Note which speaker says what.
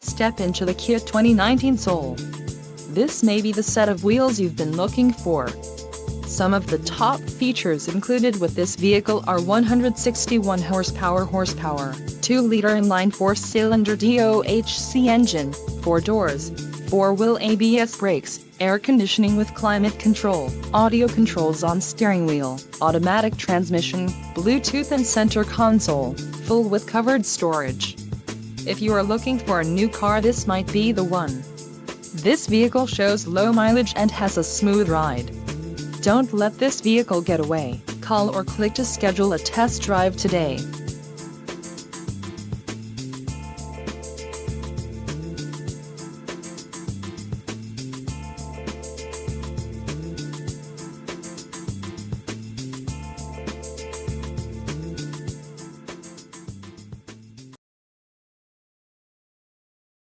Speaker 1: Step into the Kia 2019 Soul. This may be the set of wheels you've been looking for. Some of the top features included with this vehicle are 161 horsepower, 2-liter inline 4-cylinder DOHC engine, 4 doors, 4-wheel ABS brakes, air conditioning with climate control, audio controls on steering wheel, automatic transmission, Bluetooth and center console, full with covered storage. If you are looking for a new car, this might be the one. This vehicle shows low mileage and has a smooth ride. Don't let this vehicle get away. Call or click to schedule a test drive today.